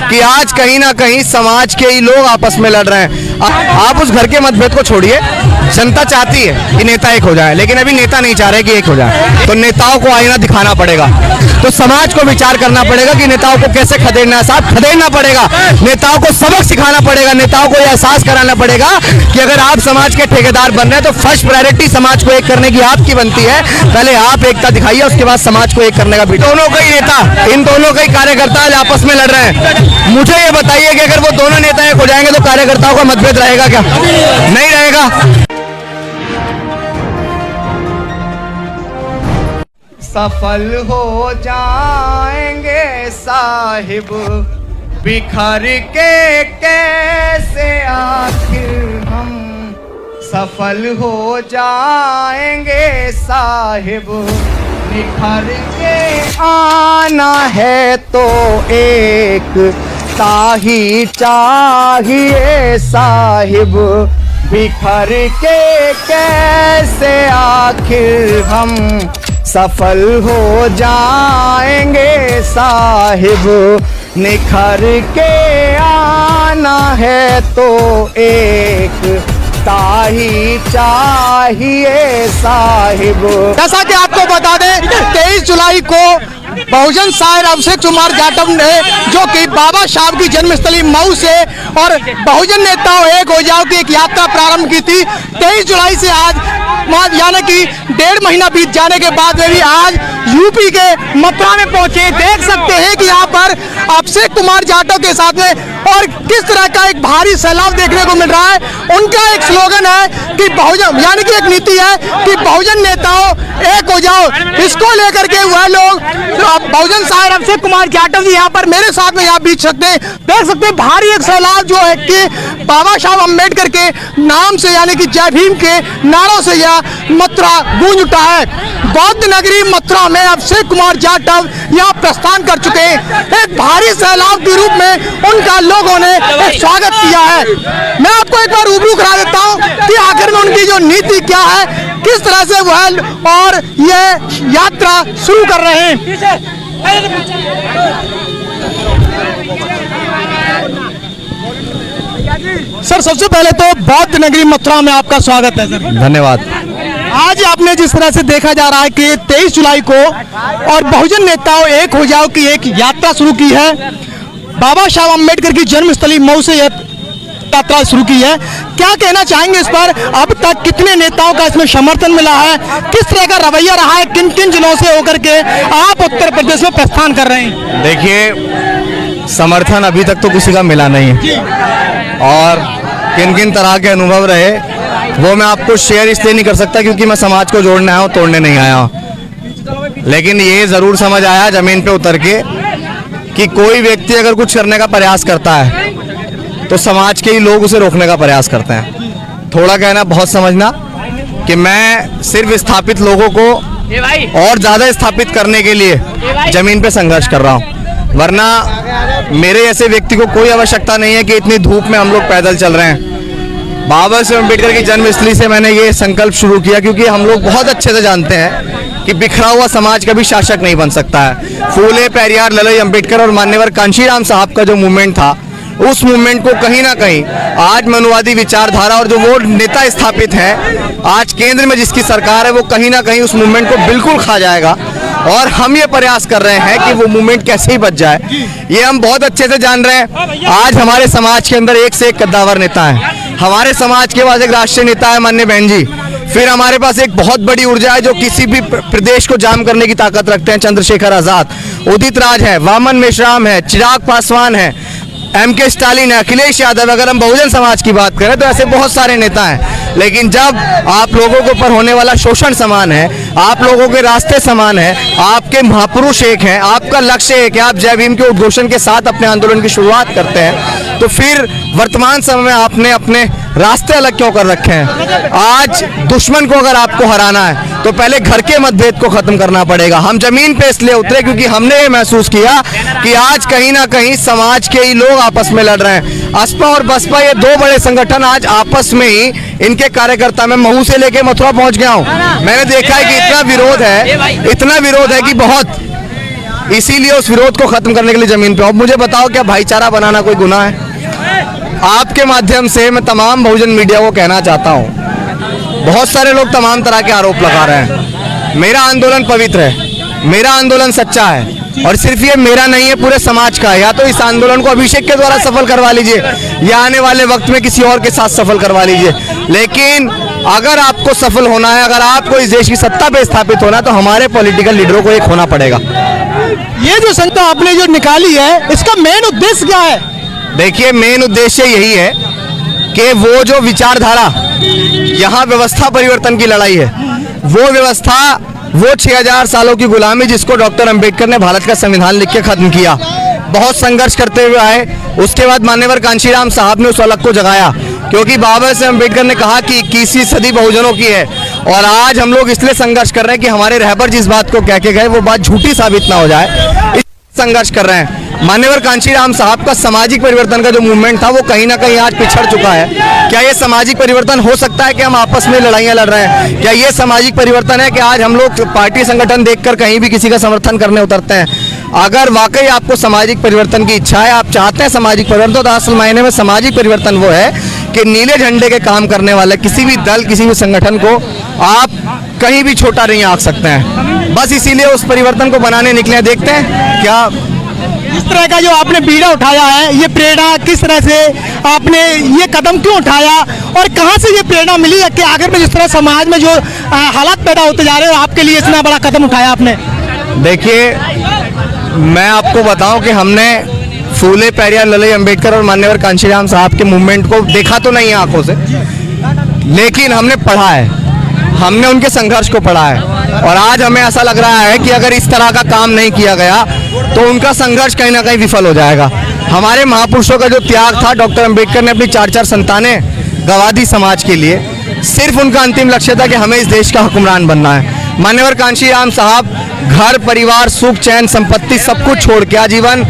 कि आज कहीं ना कहीं समाज के ही लोग आपस में लड़ रहे हैं। आप उस घर के मतभेद को छोड़िए, जनता चाहती है कि नेता एक हो जाए, लेकिन अभी नेता नहीं चाह रहे कि एक हो जाए। तो नेताओं को आईना दिखाना पड़ेगा, तो समाज को विचार करना पड़ेगा कि नेताओं को कैसे खदेड़ना है। साहब, खदेड़ना पड़ेगा, नेताओं को सबक सिखाना पड़ेगा, नेताओं को एहसास कराना पड़ेगा कि अगर आप समाज के ठेकेदार बन रहे हैं तो फर्स्ट प्रायोरिटी समाज को एक करने की आपकी बनती है। पहले आप एकता दिखाइए, उसके बाद समाज को एक करने का भी। दोनों का ही नेता, इन दोनों का ही कार्यकर्ता आज आपस में लड़ रहे हैं। मुझे ये बताइए कि अगर वो दोनों नेता एक हो जाएंगे तो कार्यकर्ताओं का मतभेद रहेगा क्या? नहीं रहेगा। सफल हो जाएंगे साहिब बिखर के कैसे आखिर हम सफल हो जाएंगे साहिब निखर के आना है तो एक ताही चाहिए साहिब बिखर के कैसे आखिर हम सफल हो जाएंगे साहिब निखर के आना है तो एक ताही चाहिए साहिब। जैसा कि आपको बता दें 23 जुलाई को बहुजन शायर अभिषेक कुमार जाटव ने, जो कि बाबा साहब की जन्मस्थली मऊ से और बहुजन नेताओं एक हो जाओ की एक यात्रा प्रारंभ की थी। 23 जुलाई से आज यानी कि 1.5 महीना बीत जाने के बाद में भी आज यूपी के मथुरा में पहुंचे। देख सकते हैं कि यहाँ पर अभिषेक कुमार जाटव के साथ में और किस तरह का एक भारी सैलाब देखने को मिल रहा है। उनका एक स्लोगन है कि बहुजन, यानी कि एक नीति है कि बहुजन नेताओं एक हो जाओ। इसको लेकर के वह लोग बहुजन शायर अभिषेक कुमार जाटव जी यहाँ पर मेरे साथ में यहाँ बीच सकते हैं। देख सकते हैं भारी एक सैलाब जो है कि बाबा साहब अम्बेडकर के नाम से यानी कि जय भीम के नारों से यह मथुरा गूंज उठा है। बौद्ध नगरी मथुरा में अभिषेक कुमार जाटव यहाँ प्रस्थान कर चुके हैं। एक भारी सैलाब के रूप में उनका लोगों ने एक स्वागत किया है। मैं आपको एक बार रूबरू करा देता हूँ कि आखिर में उनकी जो नीति क्या है, किस तरह से वह और ये यात्रा शुरू कर रहे हैं। सर, सबसे पहले तो बौद्ध नगरी मथुरा में आपका स्वागत है सर। धन्यवाद। आज आपने जिस तरह से देखा जा रहा है कि 23 जुलाई को और बहुजन नेताओं एक हो जाओ की एक यात्रा शुरू की है। बाबा साहब अम्बेडकर की जन्मस्थली मऊ से यह यात्रा शुरू की है। क्या कहना चाहेंगे इस पर? अब तक कितने नेताओं का इसमें समर्थन मिला है, किस तरह का रवैया रहा है, किन किन जिलों से होकर के आप उत्तर प्रदेश में प्रस्थान कर रहे हैं? देखिए, समर्थन अभी तक तो किसी का मिला नहीं है और किन किन तरह के अनुभव रहे वो मैं आपको शेयर इसलिए नहीं कर सकता क्योंकि मैं समाज को जोड़ने आया हूँ, तोड़ने नहीं आया हूँ। लेकिन ये जरूर समझ आया जमीन पे उतर के कि कोई व्यक्ति अगर कुछ करने का प्रयास करता है तो समाज के ही लोग उसे रोकने का प्रयास करते हैं। थोड़ा कहना बहुत समझना कि मैं सिर्फ स्थापित लोगों को और ज्यादा स्थापित करने के लिए जमीन पे संघर्ष कर रहा हूँ, वरना मेरे ऐसे व्यक्ति को कोई आवश्यकता नहीं है कि इतनी धूप में हम लोग पैदल चल रहे हैं। बाबा साहब अम्बेडकर की जन्मस्थली से मैंने ये संकल्प शुरू किया क्योंकि हम लोग बहुत अच्छे से जानते हैं कि बिखरा हुआ समाज कभी शासक नहीं बन सकता है। फूले, पेरियार, ललई, अम्बेडकर और मान्यवर कांशीराम साहब का जो मूवमेंट था, उस मूवमेंट को कहीं ना कहीं आज मनुवादी विचारधारा और जो वो नेता स्थापित है आज केंद्र में जिसकी सरकार है, वो कहीं ना कहीं उस मूवमेंट को बिल्कुल खा जाएगा। और हम ये प्रयास कर रहे हैं कि वो मूवमेंट कैसे ही बच जाए, ये हम बहुत अच्छे से जान रहे हैं। आज हमारे समाज के अंदर एक से एक कद्दावर नेता है। हमारे समाज के पास एक राष्ट्रीय नेता है माननीय बहन जी, फिर हमारे पास एक बहुत बड़ी ऊर्जा है जो किसी भी प्रदेश को जाम करने की ताकत रखते हैं, चंद्रशेखर आजाद, उदित राज है, वामन मेश्राम है, चिराग पासवान है, MK स्टालिन है, अखिलेश यादव। अगर हम बहुजन समाज की बात करें तो ऐसे बहुत सारे नेता हैं। लेकिन जब आप लोगों के ऊपर होने वाला शोषण समान है, आप लोगों के रास्ते समान है, आपके महापुरुष एक हैं, आपका लक्ष्य एक है, आप जय भीम के उद्घोषण के साथ अपने आंदोलन की शुरुआत करते हैं, तो फिर वर्तमान समय में आपने अपने रास्ते अलग क्यों कर रखे हैं? आज दुश्मन को अगर आपको हराना है तो पहले घर के मतभेद को खत्म करना पड़ेगा। हम जमीन पे इसलिए उतरे क्योंकि हमने ये महसूस किया कि आज कहीं ना कहीं समाज के ही लोग आपस में लड़ रहे हैं। असपा और बसपा ये दो बड़े संगठन आज आपस में ही, इनके कार्यकर्ता मैं महू से लेके मथुरा पहुंच गया हूं, मैंने देखा है कि इतना विरोध है कि बहुत इसीलिए उस विरोध को खत्म करने के लिए जमीन पे हूं। अब मुझे बताओ, क्या भाईचारा बनाना कोई गुनाह है? आपके माध्यम से मैं तमाम बहुजन मीडिया को कहना चाहता हूं, बहुत सारे लोग तमाम तरह के आरोप लगा रहे हैं। मेरा आंदोलन पवित्र है, मेरा आंदोलन सच्चा है, और सिर्फ ये मेरा नहीं है, पूरे समाज का है। या तो इस आंदोलन को अभिषेक के द्वारा सफल करवा लीजिए, या आने वाले वक्त में किसी और के साथ सफल करवा लीजिए, लेकिन अगर आपको सफल होना है, अगर आपको इस देश की सत्ता पे स्थापित होना है, तो हमारे पॉलिटिकल लीडरों को एक होना पड़ेगा। ये जो संस्था आपने जो निकाली है, इसका मेन उद्देश्य क्या है? देखिए, मेन उद्देश्य यही है कि वो जो विचारधारा, यहाँ व्यवस्था परिवर्तन की लड़ाई है, वो व्यवस्था, वो 6000 सालों की गुलामी जिसको डॉक्टर अंबेडकर ने भारत का संविधान लिख के खत्म किया, बहुत संघर्ष करते हुए आए। उसके बाद मान्यवर कांशीराम साहब ने उस अलग को जगाया, क्योंकि बाबा साहेब अंबेडकर ने कहा कि 21वीं सदी बहुजनों की है। और आज हम लोग इसलिए संघर्ष कर रहे हैं कि हमारे रहबर जिस बात को कह के गए वो बात झूठी साबित ना हो जाए, इस संघर्ष कर रहे हैं। मान्यवर कांशीराम साहब का सामाजिक परिवर्तन का जो मूवमेंट था वो कहीं ना कहीं आज पिछड़ चुका है। क्या ये सामाजिक परिवर्तन हो सकता है कि हम आपस में लड़ाइयां लड़ रहे हैं? क्या ये सामाजिक परिवर्तन है कि आज हम लोग पार्टी संगठन देखकर कहीं भी किसी का समर्थन करने उतरते हैं? अगर वाकई आपको सामाजिक परिवर्तन की इच्छा है, आप चाहते हैं सामाजिक परिवर्तन, तो असल मायने में सामाजिक परिवर्तन वो है कि नीले झंडे के काम करने वाले किसी भी दल, किसी भी संगठन को आप कहीं भी छोटा नहीं आंक सकते हैं। बस इसीलिए उस परिवर्तन को बनाने निकले। देखते हैं क्या इस तरह का जो आपने बीड़ा उठाया है, ये प्रेरणा किस तरह से आपने ये कदम क्यों उठाया, और कहां से ये प्रेरणा मिली है कि आखिर में जिस तरह समाज में जो हालात पैदा होते जा रहे हैं, आपके लिए इतना बड़ा कदम उठाया आपने? देखिए, मैं आपको बताऊं कि हमने फूले पेरियार ललई अंबेडकर और मान्यवर कांशीराम साहब के मूवमेंट को देखा तो नहीं है आंखों से, लेकिन हमने पढ़ा है, हमने उनके संघर्ष को पढ़ा है। और आज हमें ऐसा लग रहा है कि अगर इस तरह का काम नहीं किया गया तो उनका संघर्ष कहीं ना कहीं विफल हो जाएगा। हमारे महापुरुषों का जो त्याग था, डॉक्टर अंबेडकर ने अपनी 4-4 संतानें गंवा दी समाज के लिए, सिर्फ उनका अंतिम लक्ष्य था कि हमें इस देश का हुक्मरान बनना है। मान्यवर कांशीराम साहब घर परिवार, सुख चैन, संपत्ति सब कुछ छोड़ के आजीवन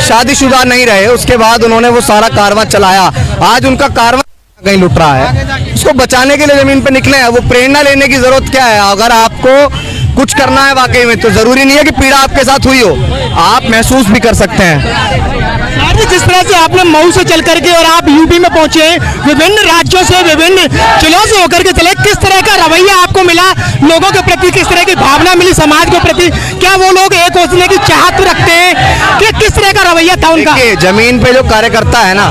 शादीशुदा नहीं रहे। उसके बाद उन्होंने वो सारा कारवां चलाया। आज उनका कारवां कहीं लुट रहा है, उसको बचाने के लिए जमीन पे निकले हैं। वो प्रेरणा लेने की जरूरत क्या है? अगर आपको कुछ करना है वाकई में, तो जरूरी नहीं है कि पीड़ा आपके साथ हुई हो, आप महसूस भी कर सकते हैं। जिस तरह से आपने मऊ से चल करके और आप यूपी में पहुंचे, विभिन्न राज्यों से, विभिन्न जिलों से होकर के चले, किस तरह का रवैया आपको मिला लोगों के प्रति, किस तरह की भावना मिली समाज के प्रति? क्या वो लोग एक होने की चाहत रखते हैं कि किस तरह का रवैया था उनका? जमीन पे जो कार्यकर्ता है ना,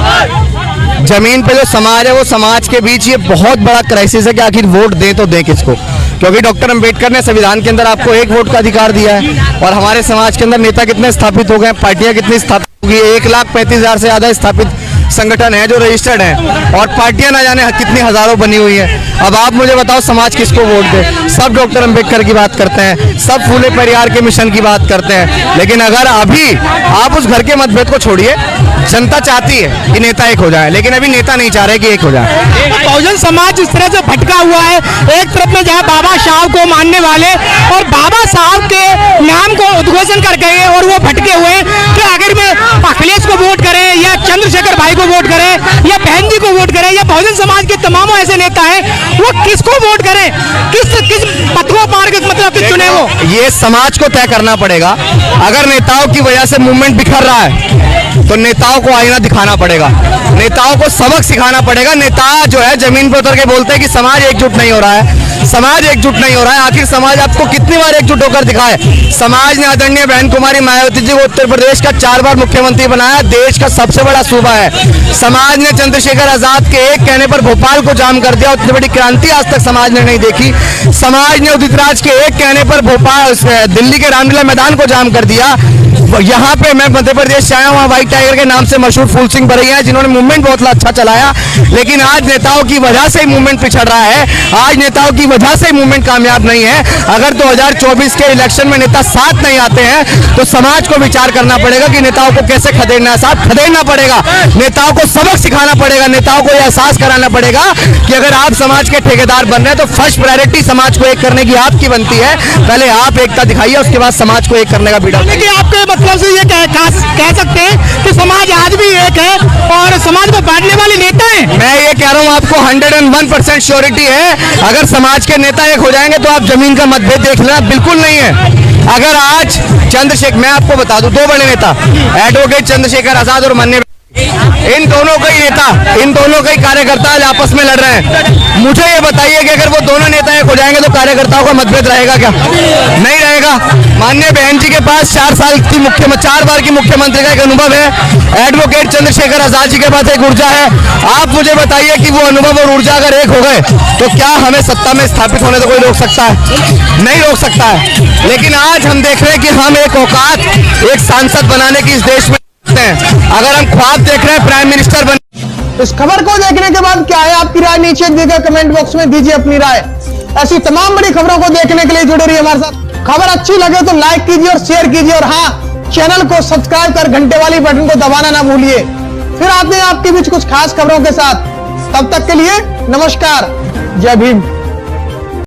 जमीन पे जो समाज है, वो समाज के बीच ये बहुत बड़ा क्राइसिस है कि आखिर वोट दें तो दें किसको, क्योंकि डॉक्टर अंबेडकर ने संविधान के अंदर आपको एक वोट का अधिकार दिया है। और हमारे समाज के अंदर नेता कितने स्थापित हो गए, पार्टियां कितनी स्थापित हो गई, 1,35,000 से ज्यादा स्थापित संगठन है जो रजिस्टर्ड है, और पार्टियां ना जाने कितनी हजारों बनी हुई है। अब आप मुझे बताओ समाज किसको वोट दे? सब डॉक्टर अंबेडकर की बात करते हैं, सब फूले परिवार के मिशन की बात करते हैं, लेकिन अगर अभी आप उस घर के मतभेद को छोड़िए, जनता चाहती है कि नेता एक हो जाए, लेकिन अभी नेता नहीं चाह रहे कि एक हो जाए। बहुजन समाज इस तरह से भटका हुआ है, एक तरफ में जहाँ बाबा साहब को मानने वाले और बाबा साहब के नाम को उद्घोषण कर गए और वो भटके हुए कि अगर मैं अखिलेश को वोट करें या चंद्रशेखर भाई को वोट करें या बहन जी को वोट करें या बहुजन समाज के तमाम ऐसे नेता हैं, वो किसको वोट करें, किस पथों पार के मतलब कि चुने वो? ये समाज को तय करना पड़ेगा। अगर नेताओं की वजह से मूवमेंट बिखर रहा है तो नेताओं को आईना दिखाना पड़ेगा, नेताओं को सबक सिखाना पड़ेगा। नेता जो है जमीन पर उतर के बोलते हैं कि समाज एकजुट नहीं हो रहा है, समाज एकजुट नहीं हो रहा है। आखिर समाज आपको कितनी बार एकजुट होकर दिखाए? समाज ने आदरणीय बहन कुमारी मायावती जी को उत्तर प्रदेश का 4 बार मुख्यमंत्री बनाया, देश का सबसे बड़ा सूबा है। समाज ने चंद्रशेखर आजाद के एक कहने पर भोपाल को जाम कर दिया, उतनी बड़ी क्रांति आज तक समाज ने नहीं देखी। समाज ने उदित राज के एक कहने पर भोपाल दिल्ली के रामलीला मैदान को जाम कर दिया। यहाँ पे मैं मध्य प्रदेश से आया हूँ, व्हाइट टाइगर के नाम से मशहूर फूल सिंह बरैया है, जिन्होंने मूवमेंट बहुत अच्छा चलाया, लेकिन आज नेताओं की वजह से ही मूवमेंट पिछड़ रहा है, आज नेताओं की वजह से ही मूवमेंट कामयाब नहीं है। अगर 2024 के इलेक्शन में नेता साथ नहीं आते हैं तो समाज को विचार करना पड़ेगा कि नेताओं को कैसे खदेड़ना है। साथ खदेड़ना पड़ेगा, नेताओं को सबक सिखाना पड़ेगा, नेताओं को यह एहसास कराना पड़ेगा कि अगर आप समाज के ठेकेदार बन रहे हैं तो फर्स्ट प्रायोरिटी समाज को एक करने की आपकी बनती है। पहले आप एकता दिखाइए, उसके बाद समाज को एक करने का बीड़ा। आपके मतलब से ये कह सकते हैं कि समाज आज भी एक है और समाज को बांटने वाले नेता हैं? मैं ये कह रहा हूँ, आपको 101% श्योरिटी है, अगर समाज के नेता एक हो जाएंगे तो आप जमीन का मतभेद देख लेना, बिल्कुल नहीं है। अगर आज चंद्रशेखर, मैं आपको बता दूं, दो बड़े नेता एडवोकेट चंद्रशेखर आजाद और माननीय इन दोनों के ही नेता, इन दोनों के ही कार्यकर्ता आज आपस में लड़ रहे हैं। मुझे ये बताइए कि अगर वो दोनों नेता एक हो जाएंगे तो कार्यकर्ताओं का मतभेद रहेगा क्या? नहीं रहेगा। माननीय बहन जी के पास 4 बार की मुख्यमंत्री का एक अनुभव है। एडवोकेट चंद्रशेखर आजाद जी के पास एक ऊर्जा है। आप मुझे बताइए कि वो अनुभव और ऊर्जा अगर एक हो गए तो क्या हमें सत्ता में स्थापित होने से कोई रोक सकता है? नहीं रोक सकता है। लेकिन आज हम देख रहे हैं कि हम एक औकात, एक सांसद बनाने की इस देश में हैं। अगर हम ख्वाब देख रहे हैं प्राइम मिनिस्टर बन। इस खबर को देखने के बाद क्या है आपकी राय, नीचे दिए कमेंट बॉक्स में दीजिए अपनी राय। ऐसी तमाम बड़ी खबरों को देखने के लिए जुड़े रहिए हमारे साथ। खबर अच्छी लगे तो लाइक कीजिए और शेयर कीजिए, और हाँ, चैनल को सब्सक्राइब कर घंटे वाली बटन को दबाना ना भूलिए। फिर आते हैं आपके बीच कुछ खास खबरों के साथ। तब तक के लिए नमस्कार, जय भीम।